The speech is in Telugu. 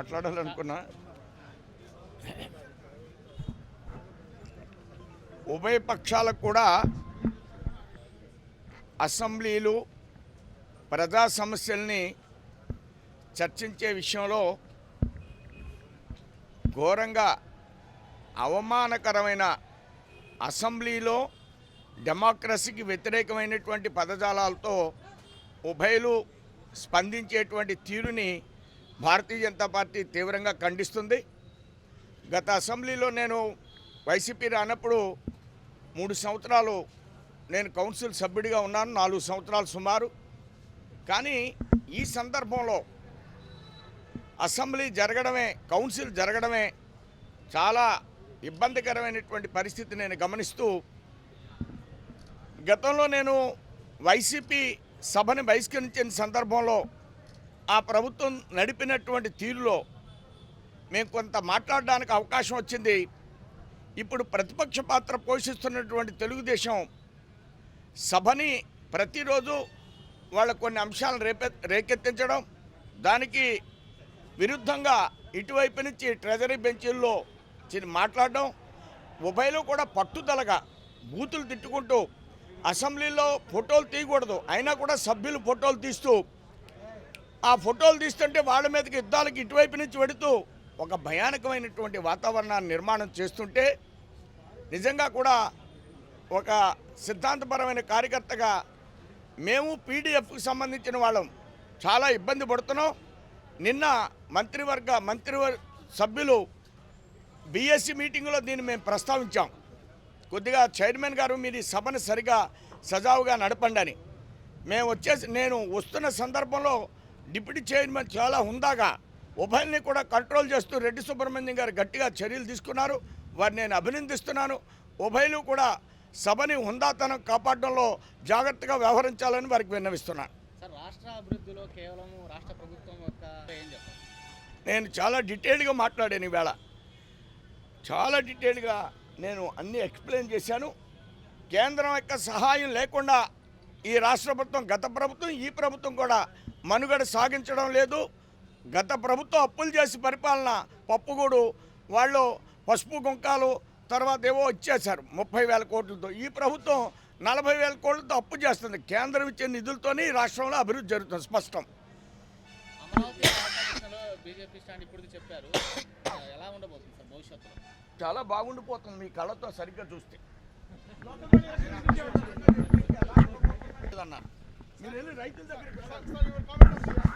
మాట్లాడాలనుకున్నా. ఉభయ పక్షాలకు కూడా అసెంబ్లీలు ప్రజా సమస్యల్ని చర్చించే విషయంలో ఘోరంగా అవమానకరమైన అసెంబ్లీలో డెమోక్రసీకి వ్యతిరేకమైనటువంటి పదజాలాలతో ఉభయలు స్పందించేటువంటి తీరుని భారతీయ జనతా పార్టీ తీవ్రంగా ఖండిస్తుంది. గత అసెంబ్లీలో నేను వైసీపీ రానప్పుడు 3 సంవత్సరాలు నేను కౌన్సిల్ సభ్యుడిగా ఉన్నాను, 4 సంవత్సరాలు సుమారు. కానీ ఈ సందర్భంలో అసెంబ్లీ జరగడమే, కౌన్సిల్ జరగడమే చాలా ఇబ్బందికరమైనటువంటి పరిస్థితి నేను గమనిస్తూ, గతంలో నేను వైసీపీ సభని బహిష్కరించిన సందర్భంలో ఆ ప్రభుత్వం నడిపినటువంటి తీరులో మేము కొంత మాట్లాడడానికి అవకాశం వచ్చింది. ఇప్పుడు ప్రతిపక్ష పాత్ర పోషిస్తున్నటువంటి తెలుగుదేశం సభని ప్రతిరోజు వాళ్ళ కొన్ని అంశాలను రేకెత్తించడం, దానికి విరుద్ధంగా ఇటువైపు నుంచి ట్రెజరీ బెంచీల్లో మాట్లాడడం, ఉభయలు కూడా పట్టుదలగా బూతులు తిట్టుకుంటూ అసెంబ్లీలో ఫోటోలు తీయకూడదు అయినా కూడా సభ్యులు ఫోటోలు తీస్తూ, ఆ ఫోటోలు తీస్తుంటే వాళ్ళ మీదకి యుద్ధాలకు ఇటువైపు నుంచి వెడుతూ ఒక భయానకమైనటువంటి వాతావరణాన్ని నిర్మాణం చేస్తుంటే, నిజంగా కూడా ఒక సిద్ధాంతపరమైన కార్యకర్తగా మేము పీడీఎఫ్కి సంబంధించిన వాళ్ళం చాలా ఇబ్బంది పడుతున్నాం. నిన్న మంత్రివర్గ సభ్యులు బీఎస్సీ మీటింగ్లో దీన్ని మేము ప్రస్తావించాం. కొద్దిగా చైర్మన్ గారు మీరు ఈ సభను సరిగా సజావుగా నడపండి అని. నేను వస్తున్న సందర్భంలో డిప్యూటీ చైర్మన్ చాలా హుందాగా ఉభయల్ని కూడా కంట్రోల్ చేస్తూ రెడ్డి సుబ్రహ్మణ్యం గారు గట్టిగా చర్యలు తీసుకున్నారు. వారిని నేను అభినందిస్తున్నాను. ఉభయలు కూడా సభని హుందాతనం కాపాడడంలో జాగ్రత్తగా వ్యవహరించాలని వారికి విన్నవిస్తున్నాను. సార్, రాష్ట్ర అభివృద్ధిలో కేవలం రాష్ట్ర ప్రభుత్వం యొక్క ఏం చెప్తారు? నేను చాలా డీటెయిల్గా మాట్లాడాను ఈవేళ. చాలా డీటెయిల్గా నేను అన్నీ ఎక్స్ప్లెయిన్ చేశాను. కేంద్రం యొక్క సహాయం లేకుండా ఈ రాష్ట్ర ప్రభుత్వం, గత ప్రభుత్వం, ఈ ప్రభుత్వం కూడా మనుగడ సాగించడం లేదు. గత ప్రభుత్వం అప్పులు చేసి పరిపాలన, పప్పుగూడు వాళ్ళు పసుపు గుంకాలు తర్వాత ఏవో ఇచ్చేశారు 30,000 కోట్లతో. ఈ ప్రభుత్వం 40,000 కోట్లతో అప్పు చేస్తుంది. కేంద్రం ఇచ్చే నిధులతోనే ఈ రాష్ట్రంలో అభివృద్ధి జరుగుతుంది. స్పష్టం. అమరావతి రాజధానిలో బీజేపీ స్టాండ్ ఇప్పుడు చెప్పారు, ఎలా ఉండబోతుంది సార్ భవిష్యత్తులో? చాలా బాగుండిపోతుంది మీ కళ్ళతో సరిగ్గా చూస్తే. మీరు వెళ్ళి రైతుల దగ్గరికి